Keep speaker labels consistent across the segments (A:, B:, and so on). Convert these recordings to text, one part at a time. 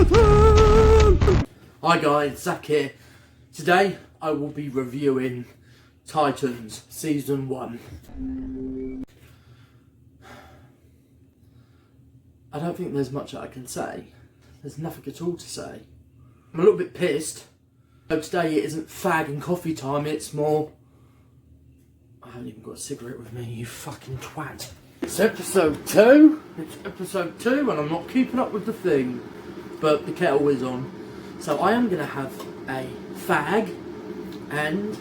A: Hi guys, Zak here. Today I will be reviewing Titans Season 1. I don't think there's much that I can say. There's nothing at all to say. I'm a little bit pissed. So today it isn't fag and coffee time, it's more... I haven't even got a cigarette with me, you fucking twat. It's episode 2, and I'm not keeping up with the thing, but the kettle is on. So I am going to have a fag and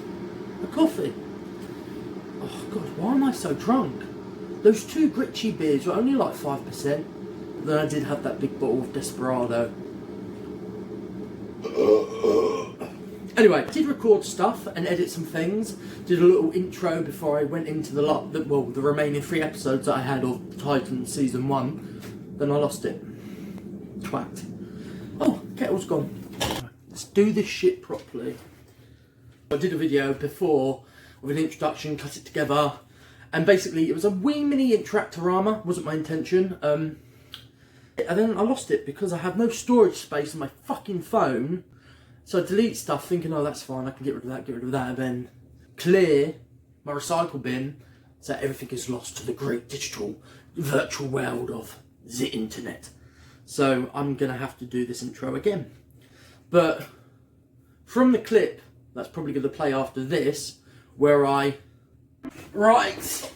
A: a coffee. Oh god, why am I so drunk? Those two Gritchy beers were only like 5%. But then I did have that big bottle of Desperado. Anyway, I did record stuff and edit some things. Did a little intro before I went into the remaining 3 episodes that I had of Titans Season 1. Then I lost it. Twat. Oh, kettle's gone. Let's do this shit properly. I did a video before with an introduction, cut it together, and basically it was a wee mini interactorama. Wasn't my intention. And then I lost it because I have no storage space on my fucking phone. So I delete stuff thinking, oh that's fine, I can get rid of that, and then clear my recycle bin so everything is lost to the great digital virtual world of the internet. So I'm going to have to do this intro again. But from the clip that's probably going to play after this, where I... Right!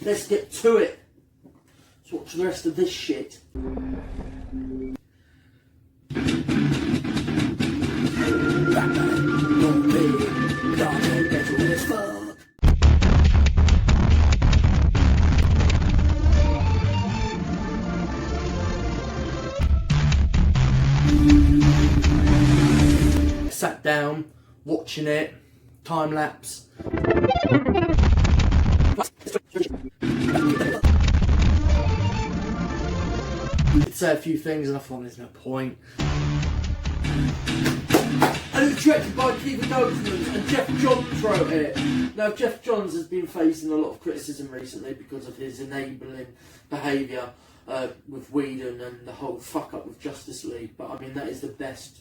A: Let's get to it. Let's watch the rest of this shit. Sat down, watching it, time lapse. I'd say a few things and I thought there's no point. And it's directed by Kevin Goldsman, and Jeff Johns wrote it. Now Jeff Johns has been facing a lot of criticism recently because of his enabling behaviour with Whedon and the whole fuck up with Justice League, but I mean that is the best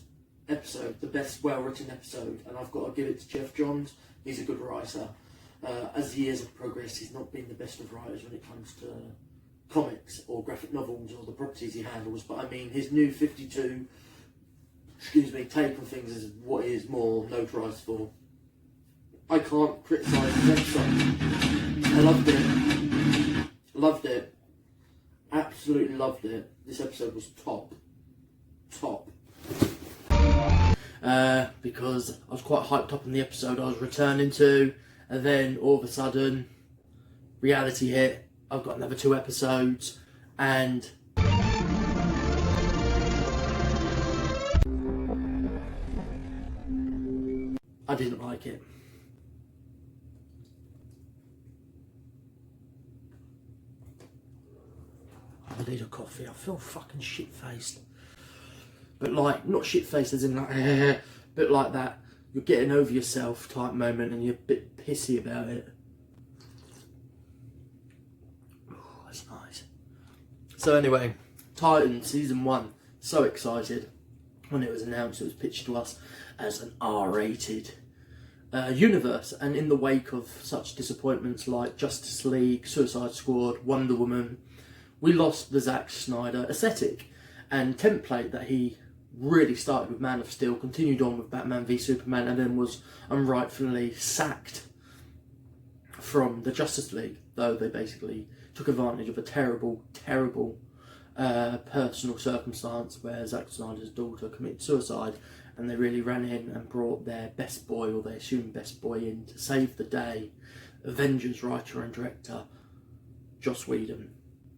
A: episode, the best well written episode, and I've got to give it to Jeff Johns. He's a good writer. As the years have progressed, he's not been the best of writers when it comes to comics or graphic novels or the properties he handles, but I mean his new 52 take on things is what he is more notarized for. I can't criticise his episode. I loved it, absolutely loved it. This episode was top. Because I was quite hyped up in the episode I was returning to, and then all of a sudden reality hit. I've got another 2 episodes and I didn't like it. I need a coffee. I feel fucking shit-faced. But like, not shit-faced as in like, but like that, you're getting over yourself type moment and you're a bit pissy about it. Oh, that's nice. So anyway, Titans Season 1. So excited. When it was announced, it was pitched to us as an R-rated universe, and in the wake of such disappointments like Justice League, Suicide Squad, Wonder Woman, we lost the Zack Snyder aesthetic and template that he really started with Man of Steel, continued on with Batman v Superman, and then was unrightfully sacked from the Justice League, though they basically took advantage of a terrible personal circumstance where Zack Snyder's daughter committed suicide, and they really ran in and brought their best boy, or they assumed best boy, in to save the day. Avengers writer and director Joss Whedon,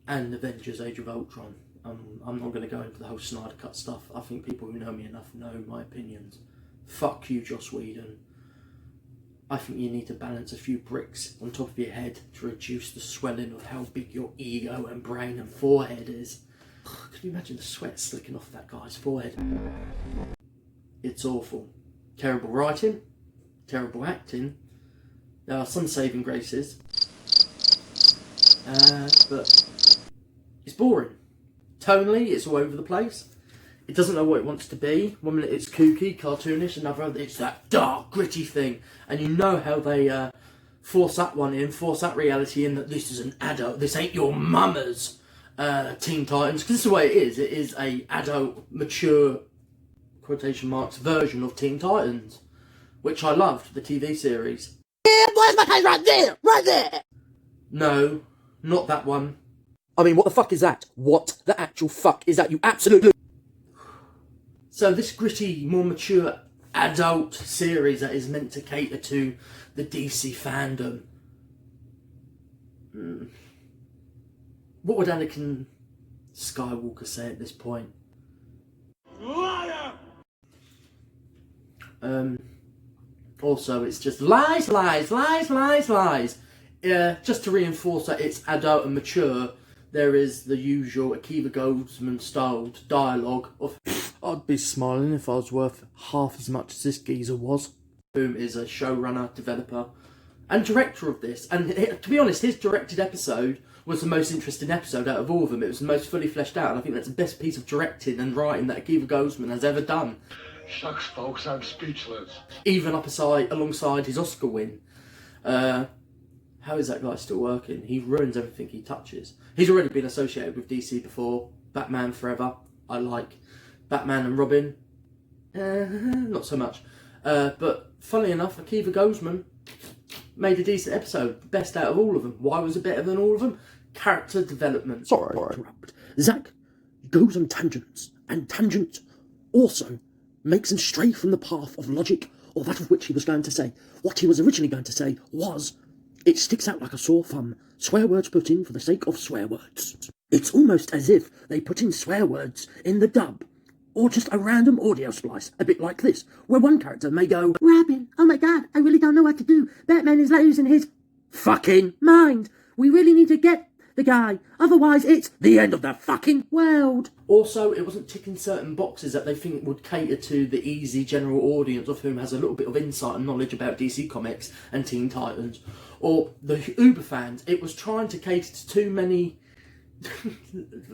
A: and Avengers Age of Ultron. I'm not going to go into the whole Snyder Cut stuff. I think people who know me enough know my opinions. Fuck you, Joss Whedon. I think you need to balance a few bricks on top of your head to reduce the swelling of how big your ego and brain and forehead is. Can you imagine the sweat slicking off that guy's forehead? It's awful. Terrible writing, terrible acting. There are some saving graces, but it's boring. Tonally, it's all over the place. It doesn't know what it wants to be. One minute it's kooky, cartoonish, another it's that dark, gritty thing. And you know how they force that reality in, that this is an adult, this ain't your mama's Teen Titans. Because this is the way it is. It is a adult, mature, quotation marks, version of Teen Titans. Which I loved, the TV series.
B: Yeah, where's my page? Right there! Right there!
A: No, not that one.
B: I mean, what the fuck is that? What the actual fuck is that, you absolute...
A: So this gritty, more mature adult series that is meant to cater to the DC fandom. What would Anakin Skywalker say at this point?
C: Liar!
A: Also, it's just lies. Just to reinforce that it's adult and mature, there is the usual Akiva Goldsman styled dialogue of I'd be smiling if I was worth half as much as this geezer was. Whom is a showrunner, developer, and director of this. And to be honest, his directed episode was the most interesting episode out of all of them. It was the most fully fleshed out, and I think that's the best piece of directing and writing that Akiva Goldsman has ever done.
C: Shucks, folks, I'm speechless.
A: Even alongside his Oscar win. How is that guy still working? He ruins everything he touches. He's already been associated with DC before. Batman Forever, I like. Batman and Robin, not so much. But funnily enough, Akiva Goldsman made a decent episode. Best out of all of them. Why was it better than all of them? Character development.
B: Sorry to interrupt. Zak goes on tangents, and tangent also makes him stray from the path of logic, or that of which he was going to say. What he was originally going to say was, it sticks out like a sore thumb. Swear words put in for the sake of swear words. It's almost as if they put in swear words in the dub, or just a random audio splice, a bit like this, where one character may go, Robin, oh my god, I really don't know what to do. Batman is losing his fucking mind. We really need to get the guy, otherwise it's the end of the fucking world.
A: Also, it wasn't ticking certain boxes that they think would cater to the easy general audience of whom has a little bit of insight and knowledge about DC Comics and Teen Titans, or the uber fans. It was trying to cater to too many...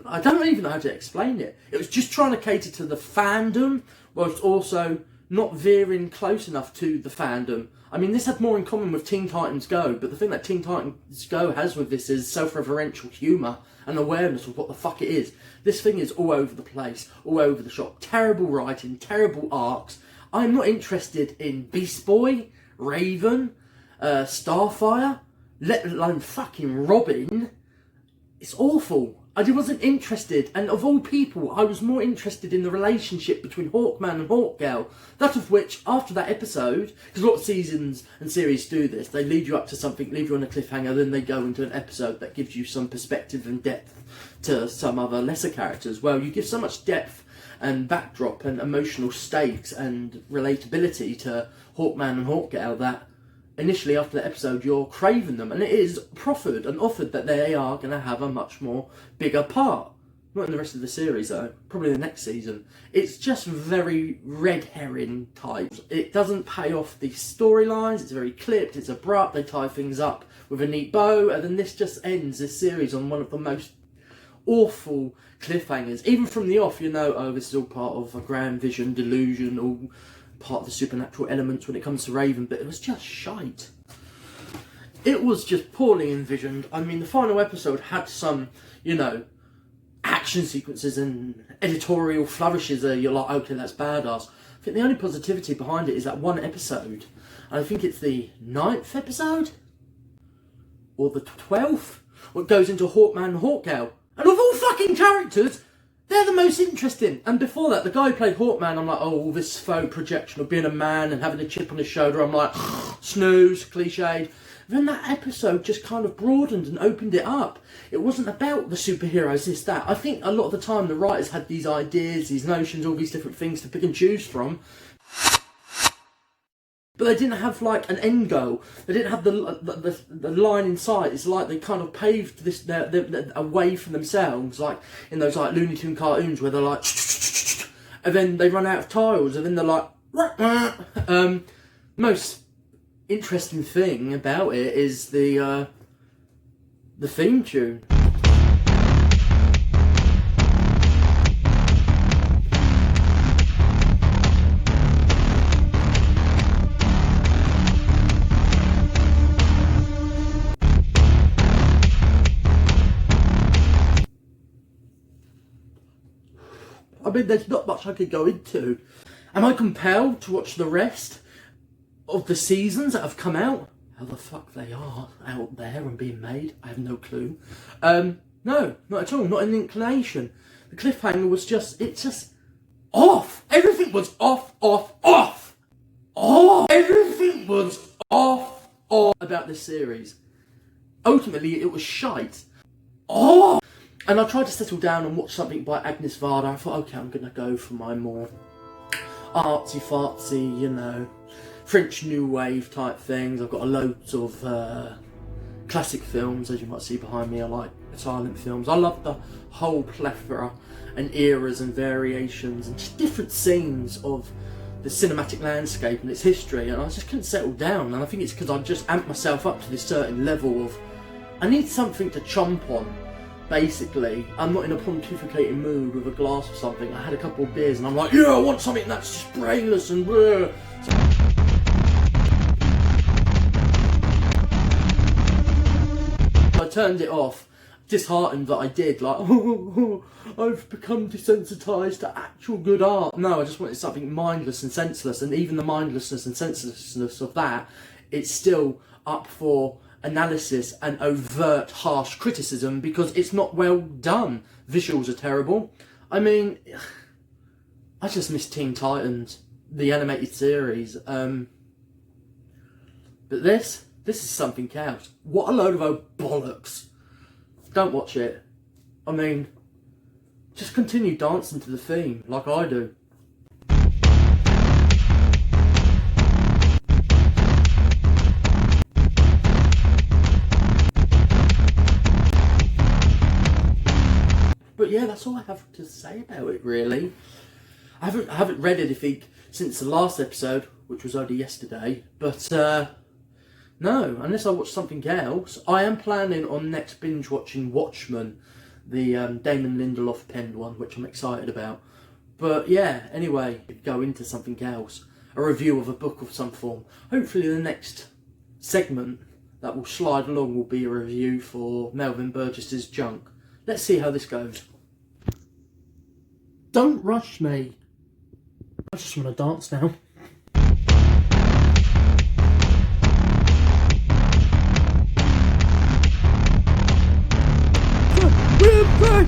A: I don't even know how to explain it. It was just trying to cater to the fandom, whilst also not veering close enough to the fandom. I mean, this had more in common with Teen Titans Go, but the thing that Teen Titans Go has with this is self-referential humour and awareness of what the fuck it is. This thing is all over the place, all over the shop. Terrible writing, terrible arcs. I'm not interested in Beast Boy, Raven, Starfire, let alone fucking Robin. It's awful. I wasn't interested, and of all people, I was more interested in the relationship between Hawkman and Hawkgirl. That of which, after that episode, because a lot of seasons and series do this, they lead you up to something, leave you on a cliffhanger, then they go into an episode that gives you some perspective and depth to some other lesser characters. Well, you give so much depth and backdrop and emotional stakes and relatability to Hawkman and Hawkgirl that initially after the episode you're craving them, and it is proffered and offered that they are going to have a much more bigger part. Not in the rest of the series though, probably the next season. It's just very red herring type. It doesn't pay off the storylines, it's very clipped, it's abrupt, they tie things up with a neat bow, and then this just ends this series on one of the most awful cliffhangers. Even from the off, you know, oh, this is all part of a grand vision, delusion, all part of the supernatural elements when it comes to Raven, but it was just shite. It was just poorly envisioned. I mean, the final episode had some, you know, action sequences and editorial flourishes that you're like, okay, that's badass. I think the only positivity behind it is that one episode, and I think it's the 9th episode, or the 12th, what goes into Hawkman and Hawkgirl. And of all fucking characters, they're the most interesting. And before that, the guy who played Hawkman, I'm like, oh, this faux projection of being a man and having a chip on his shoulder. I'm like, snooze, cliched. Then that episode just kind of broadened and opened it up. It wasn't about the superheroes, this, that. I think a lot of the time the writers had these ideas, these notions, all these different things to pick and choose from. But they didn't have like an end goal. They didn't have the line in sight. It's like they kind of paved this a way for themselves, like in those like Looney Tunes cartoons where they're like, and then they run out of tiles, and then they're like, most interesting thing about it is the theme tune. mean, there's not much I could go into. Am I compelled to watch the rest of the seasons that have come out? How the fuck they are out there and being made, I have no clue. No, not at all, not an inclination. The cliffhanger was just off. Everything was off. Everything was off about this series. Ultimately, it was shite. And I tried to settle down and watch something by Agnes Varda. I thought, okay, I'm going to go for my more artsy-fartsy, French New Wave type things. I've got loads of classic films, as you might see behind me. I like silent films. I love the whole plethora and eras and variations and just different scenes of the cinematic landscape and its history, and I just couldn't settle down. And I think it's because I just amped myself up to this certain level of, I need something to chomp on, basically. I'm not in a pontificating mood with a glass or something. I had a couple of beers and I'm like, yeah, I want something that's just brainless and bleh. I turned it off, disheartened that I did, like, I've become desensitized to actual good art. No, I just wanted something mindless and senseless, and even the mindlessness and senselessness of that, it's still up for analysis and overt harsh criticism because it's not well done. Visuals are terrible. I mean, I just miss Teen Titans, the animated series. But this is something else. What a load of old bollocks. Don't watch it. I mean, just continue dancing to the theme, like I do. But yeah, that's all I have to say about it, really. I haven't read anything since the last episode, which was only yesterday, but no, unless I watch something else. I am planning on next binge watching Watchmen, the Damon Lindelof penned one, which I'm excited about. But yeah, anyway, go into something else. A review of a book of some form. Hopefully the next segment that will slide along will be a review for Melvin Burgess's Junk. Let's see how this goes. Don't rush me. I just want to dance now. We're back!